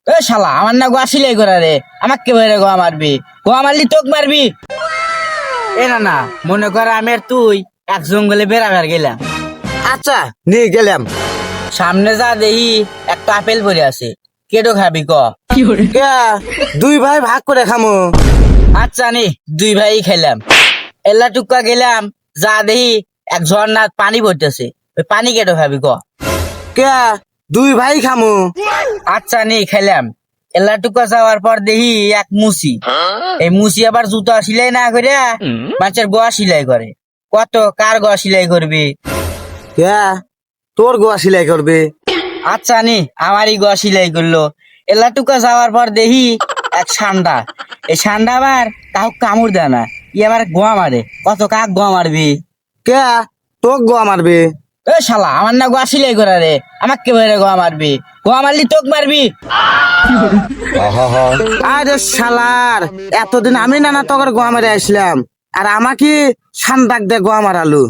এ শালা আমার না গোয়া সিলাই করা রে, আমাকে বেরে গোয়া মারবি, গোয়া মারলি তোক মারবি। এ না না, মনে কর আমি আর তুই এক জঙ্গলে বেড়াবার গেলাম। আচ্ছা নিয়ে গেলাম। সামনে যা দেখি একটা আপেল পড়ে আছে, কেটো খাবি ক? কে? দুই ভাই ভাগ করে খামো। আচ্ছা নি, দুই ভাই খেলাম। এলা টুকা গেলাম, যা দেখি এক ঝর্ণার পানি পড়তেছে, ওই পানি কেটো খাবি ক? কে? দুই ভাই খামো। আচ্ছা নি খেলাম। এলা টুকা যাওয়ার পর দেখি এক মুসি, এই মুসি আবার জুতা সিলাই না করে মানুষের গোয়া সিলাই করে। কত কার গোয়া সিলাই করবি? কে? তোর গোয়া সিলাই করবে? আচ্ছা নি, আমারই গোয়া সিলাই করলো। এলা টুকা যাওয়ার পর দেখি এক সান্ডা, এই সান্ডা আবার কাউ কামড় দেয় না, ই আবার গোয়া মারে। কত কাক গোয়া মারবি? কে? তোক গোয়া মারবে। এ শালা আমার না গোয়া সিলাই করা রে, আমাকে বেরে গোয়া মারবি, গোয়া মারলি তোক মারবি। আরে শালার, এতদিন আমি নানা তোর গোয়া মারে আসলাম, আর আমাকে সান্দাক দে গোয়া মারালু।